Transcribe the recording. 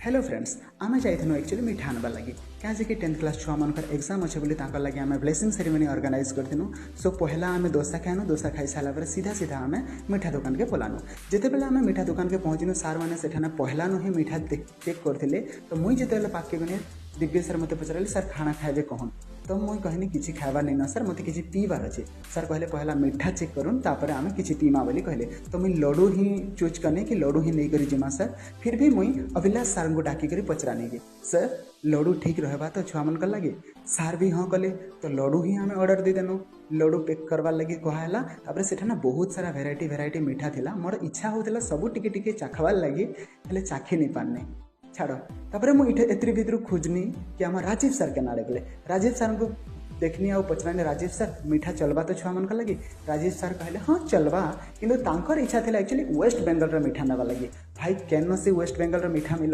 Hello friends आमे जाइथनु actually मिठा आनबार लगी क्या कि 10th क्लास छुआ मानकर एग्जाम अच्छे बोली तांकर लगी आमे ब्लेसिंग सेरेमनी ऑर्गेनाइज करथिनु। सो पहला आमे डोसा खाइनु, डोसा खाई सारा पर सीधा सीधा आमे मिठा दुकान के पलानु। जेते बेला आमे मिठा दुकान के पहुँचनु सार माने सेठाने पहला नु ही मिठा चेक करथिले। तो मुई जेते बेला पाके गने दिव्य सर मते पचराली सर खाना खाइबे कहन। तो मुई कहनी किछि खाइबार नहीं ना सर, मते किछि पीबार अछि। सर कहले पहला मिठा चेक करूँ तापर आमे किछि पीमा बोली कहले। तो मुई लड्डू ही चूज करने कि लड्डू ही नहीं करी जिमा सर। फिर भी मुई अभिलाष सर को डाकी करी पचरानी कि सर लड्डू ठीक रहबा तो छुआ मन कर लगे। सार भी हाँ कले। तो लड्डू ही आमे ऑर्डर दे देनु। लड्डू पैक करवार लगी कहाला। तापर सेठा ना बहुत सारा वेराइटी मिठा थिला। मोर इच्छा होतला सब टिके टिके चाखवार लगी, हेले चाखी नहीं पारने छाड़। तापर मुझे एतरी भितर खोजनी कि आम राजीव सर के नाड़े गले। राजीव सर को देखनी आ पचरानी राजीव सर मिठा चलबा तो छुआ मन लगी। राजीव सर कहले हाँ चलबा, किंतु तांकर इच्छा थिला एक्चुअली वेस्ट बेंगल रा मिठा नेबा लगी। भाई केन से वेस्ट बेंगल रा मिठा मिल